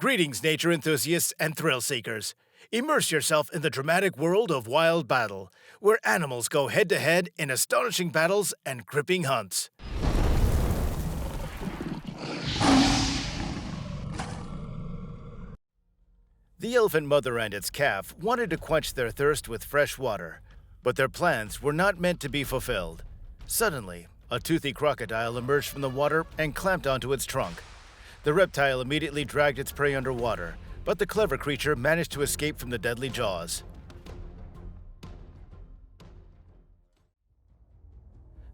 Greetings, nature enthusiasts and thrill seekers. Immerse yourself in the dramatic world of wild battle, where animals go head-to-head in astonishing battles and gripping hunts. The elephant mother and its calf wanted to quench their thirst with fresh water, but their plans were not meant to be fulfilled. Suddenly, a toothy crocodile emerged from the water and clamped onto its trunk. The reptile immediately dragged its prey underwater, but the clever creature managed to escape from the deadly jaws.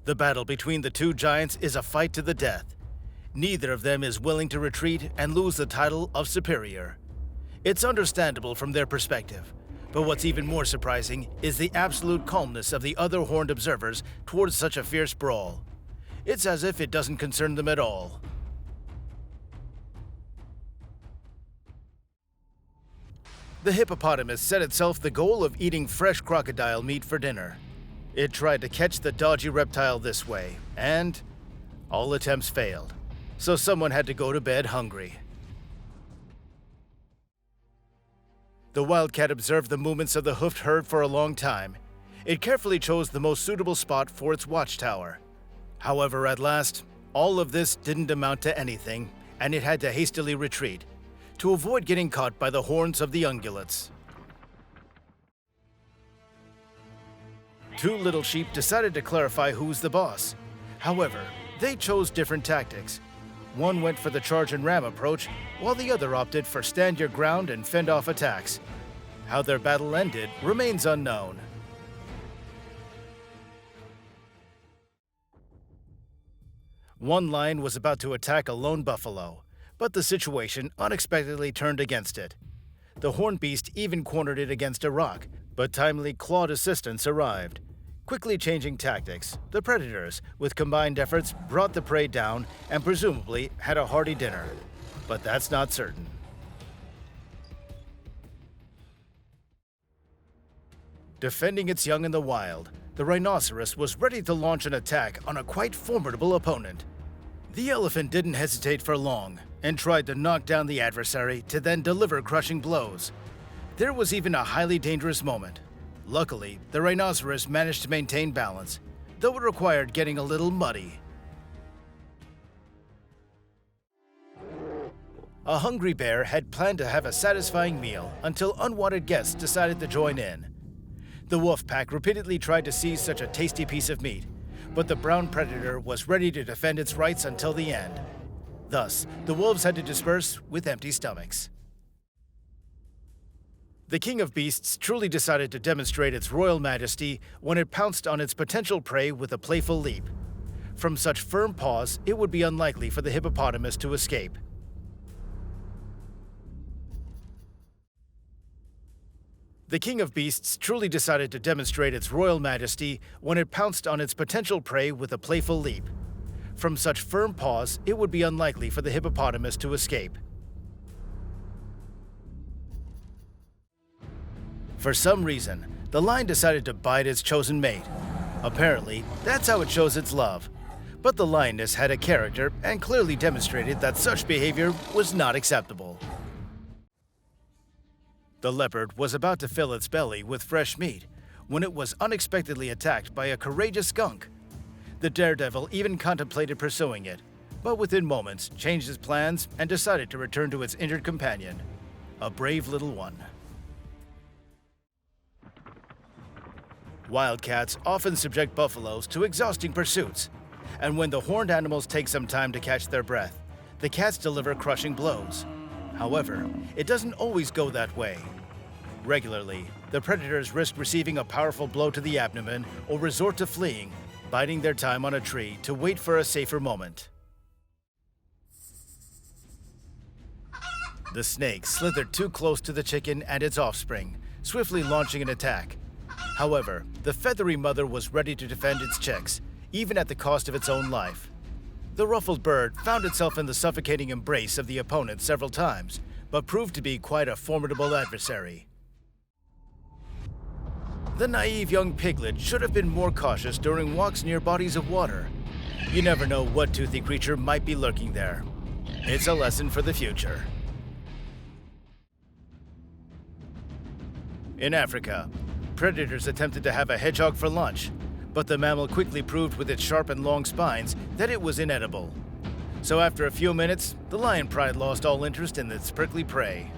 The battle between the two giants is a fight to the death. Neither of them is willing to retreat and lose the title of superior. It's understandable from their perspective, but what's even more surprising is the absolute calmness of the other horned observers towards such a fierce brawl. It's as if it doesn't concern them at all. The hippopotamus set itself the goal of eating fresh crocodile meat for dinner. It tried to catch the dodgy reptile this way, and all attempts failed, so someone had to go to bed hungry. The wildcat observed the movements of the hoofed herd for a long time. It carefully chose the most suitable spot for its watchtower. However, at last, all of this didn't amount to anything, and it had to hastily retreat to avoid getting caught by the horns of the ungulates. Two little sheep decided to clarify who's the boss. However, they chose different tactics. One went for the charge and ram approach, while the other opted for stand your ground and fend off attacks. How their battle ended remains unknown. One lion was about to attack a lone buffalo, but the situation unexpectedly turned against it. The horned beast even cornered it against a rock, but timely clawed assistance arrived. Quickly changing tactics, the predators, with combined efforts, brought the prey down and presumably had a hearty dinner. But that's not certain. Defending its young in the wild, the rhinoceros was ready to launch an attack on a quite formidable opponent. The elephant didn't hesitate for long and tried to knock down the adversary to then deliver crushing blows. There was even a highly dangerous moment. Luckily, the rhinoceros managed to maintain balance, though it required getting a little muddy. A hungry bear had planned to have a satisfying meal until unwanted guests decided to join in. The wolf pack repeatedly tried to seize such a tasty piece of meat, but the brown predator was ready to defend its rights until the end. Thus, the wolves had to disperse with empty stomachs. The king of beasts truly decided to demonstrate its royal majesty when it pounced on its potential prey with a playful leap. From such firm paws, it would be unlikely for the hippopotamus to escape. The king of beasts truly decided to demonstrate its royal majesty when it pounced on its potential prey with a playful leap. From such firm paws, it would be unlikely for the hippopotamus to escape. For some reason, the lion decided to bite its chosen mate. Apparently, that's how it shows its love. But the lioness had a character and clearly demonstrated that such behavior was not acceptable. The leopard was about to fill its belly with fresh meat when it was unexpectedly attacked by a courageous skunk. The daredevil even contemplated pursuing it, but within moments changed his plans and decided to return to its injured companion, a brave little one. Wildcats often subject buffaloes to exhausting pursuits, and when the horned animals take some time to catch their breath, the cats deliver crushing blows. However, it doesn't always go that way. Regularly, the predators risk receiving a powerful blow to the abdomen or resort to fleeing, biding their time on a tree to wait for a safer moment. The snake slithered too close to the chicken and its offspring, swiftly launching an attack. However, the feathery mother was ready to defend its chicks, even at the cost of its own life. The ruffled bird found itself in the suffocating embrace of the opponent several times, but proved to be quite a formidable adversary. The naive young piglet should have been more cautious during walks near bodies of water. You never know what toothy creature might be lurking there. It's a lesson for the future. In Africa, predators attempted to have a hedgehog for lunch, but the mammal quickly proved with its sharp and long spines that it was inedible. So after a few minutes, the lion pride lost all interest in its prickly prey.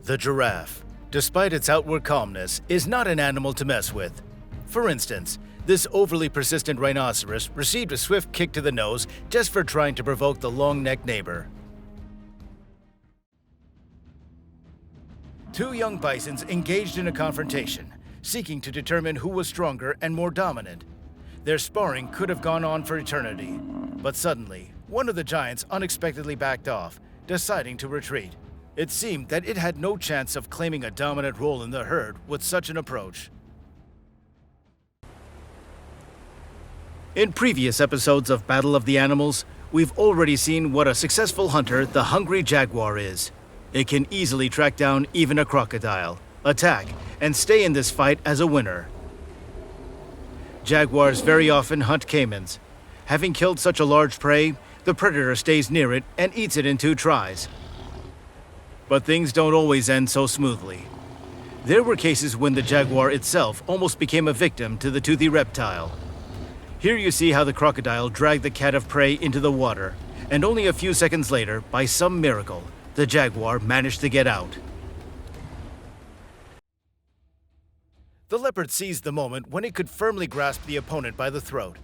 The giraffe, despite its outward calmness, is not an animal to mess with. For instance, this overly persistent rhinoceros received a swift kick to the nose just for trying to provoke the long-necked neighbor. Two young bisons engaged in a confrontation, seeking to determine who was stronger and more dominant. Their sparring could have gone on for eternity, but suddenly, one of the giants unexpectedly backed off, deciding to retreat. It seemed that it had no chance of claiming a dominant role in the herd with such an approach. In previous episodes of Battle of the Animals, we've already seen what a successful hunter the hungry jaguar is. It can easily track down even a crocodile, attack, and stay in this fight as a winner. Jaguars very often hunt caimans. Having killed such a large prey, the predator stays near it and eats it in 2 tries. But things don't always end so smoothly. There were cases when the jaguar itself almost became a victim to the toothy reptile. Here you see how the crocodile dragged the cat of prey into the water, and only a few seconds later, by some miracle, the jaguar managed to get out. The leopard seized the moment when it could firmly grasp the opponent by the throat.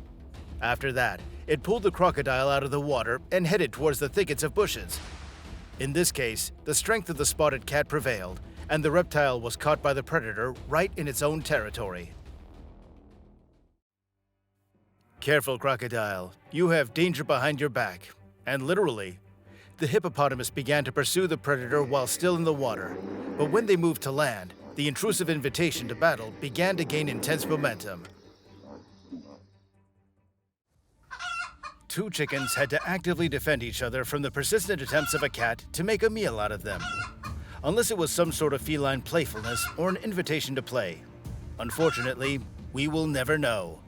After that, it pulled the crocodile out of the water and headed towards the thickets of bushes. In this case, the strength of the spotted cat prevailed, and the reptile was caught by the predator right in its own territory. Careful, crocodile. You have danger behind your back. And literally, the hippopotamus began to pursue the predator while still in the water. But when they moved to land, the intrusive invitation to battle began to gain intense momentum. 2 chickens had to actively defend each other from the persistent attempts of a cat to make a meal out of them, unless it was some sort of feline playfulness or an invitation to play. Unfortunately, we will never know.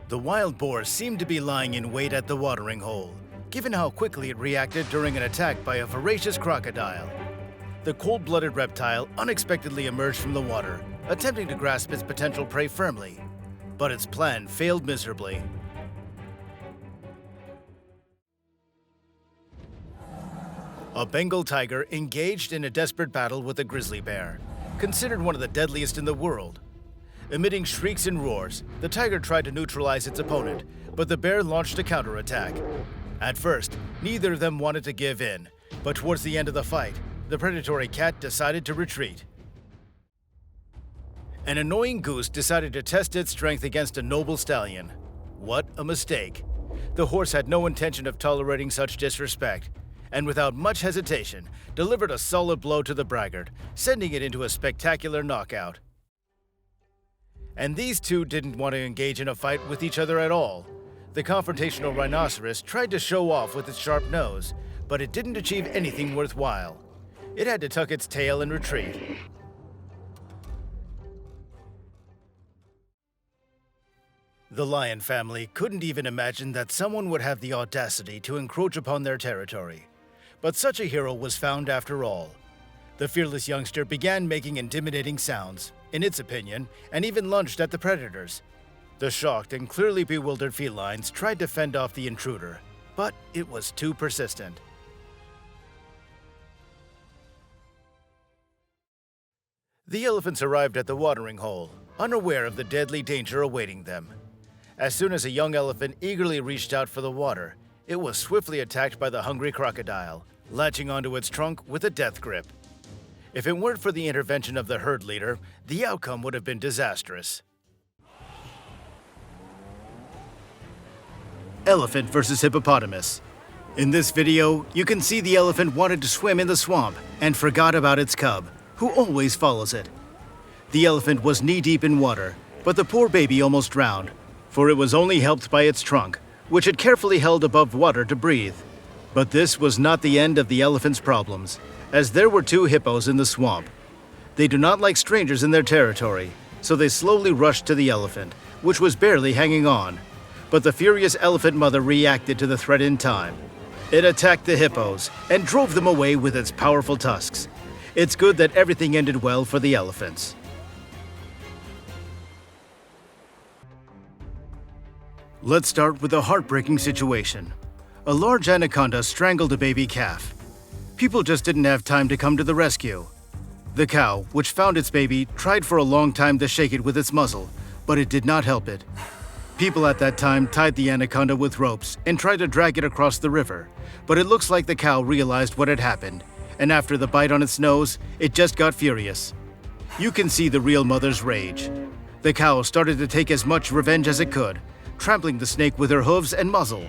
The wild boar seemed to be lying in wait at the watering hole, given how quickly it reacted during an attack by a voracious crocodile. The cold-blooded reptile unexpectedly emerged from the water, attempting to grasp its potential prey firmly, but its plan failed miserably. A Bengal tiger engaged in a desperate battle with a grizzly bear, considered one of the deadliest in the world. Emitting shrieks and roars, the tiger tried to neutralize its opponent, but the bear launched a counterattack. At first, neither of them wanted to give in, but towards the end of the fight, the predatory cat decided to retreat. An annoying goose decided to test its strength against a noble stallion. What a mistake. The horse had no intention of tolerating such disrespect, and without much hesitation, delivered a solid blow to the braggart, sending it into a spectacular knockout. And these two didn't want to engage in a fight with each other at all. The confrontational rhinoceros tried to show off with its sharp nose, but it didn't achieve anything worthwhile. It had to tuck its tail and retreat. The lion family couldn't even imagine that someone would have the audacity to encroach upon their territory. But such a hero was found after all. The fearless youngster began making intimidating sounds, in its opinion, and even lunged at the predators. The shocked and clearly bewildered felines tried to fend off the intruder, but it was too persistent. The elephants arrived at the watering hole, unaware of the deadly danger awaiting them. As soon as a young elephant eagerly reached out for the water, it was swiftly attacked by the hungry crocodile, latching onto its trunk with a death grip. If it weren't for the intervention of the herd leader, the outcome would have been disastrous. Elephant versus hippopotamus. In this video, you can see the elephant wanted to swim in the swamp and forgot about its cub, who always follows it. The elephant was knee-deep in water, but the poor baby almost drowned, for it was only helped by its trunk, which it carefully held above water to breathe. But this was not the end of the elephant's problems, as there were 2 hippos in the swamp. They do not like strangers in their territory, so they slowly rushed to the elephant, which was barely hanging on. But the furious elephant mother reacted to the threat in time. It attacked the hippos and drove them away with its powerful tusks. It's good that everything ended well for the elephants. Let's start with a heartbreaking situation. A large anaconda strangled a baby calf. People just didn't have time to come to the rescue. The cow, which found its baby, tried for a long time to shake it with its muzzle, but it did not help it. People at that time tied the anaconda with ropes and tried to drag it across the river, but it looks like the cow realized what had happened, and after the bite on its nose, it just got furious. You can see the real mother's rage. The cow started to take as much revenge as it could, trampling the snake with her hooves and muzzle.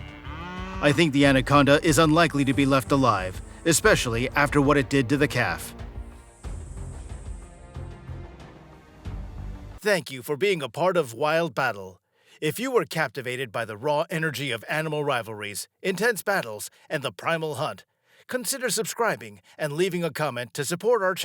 I think the anaconda is unlikely to be left alive, especially after what it did to the calf. Thank you for being a part of Wild Battle. If you were captivated by the raw energy of animal rivalries, intense battles, and the primal hunt, consider subscribing and leaving a comment to support our channel.